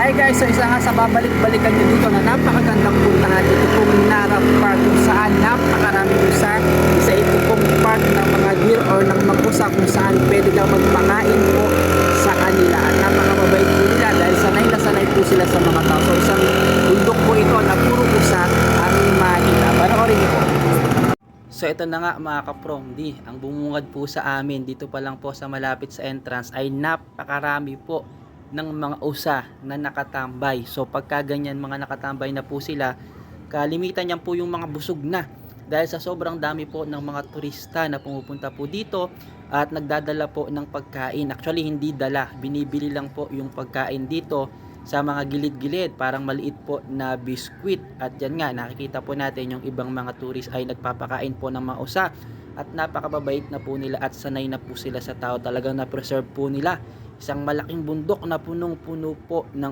Hi guys, so isa nga sa babalik-balikan nyo dito na napakagandang puntahan dito pong Nara Park kung saan napakarami usa. Isa ito pong park ng mga deer or ng mga usa kung saan pwede kang magpakain po sa kanila. At napakababait po nila dahil sanay po sila sa mga tao. So isang bundok po ito na puro usa ang makikita. Panoorin niyo po. So ito na nga mga kapromdi, ang bumungad po sa amin dito pa lang po sa malapit sa entrance ay napakarami po ng mga usa na nakatambay. So pagka ganyan mga nakatambay na po sila, kalimitan yan po yung mga busog na dahil sa sobrang dami po ng mga turista na pumupunta po dito at nagdadala po ng pagkain. Actually hindi dala, binibili lang po yung pagkain dito sa mga gilid-gilid, parang maliit po na biskwit. At yan nga, nakikita po natin yung ibang mga tourist ay nagpapakain po ng mga usa at napakababait na po nila at sanay na po sila sa tao. Talagang na-preserve po nila isang malaking bundok na punong-puno po ng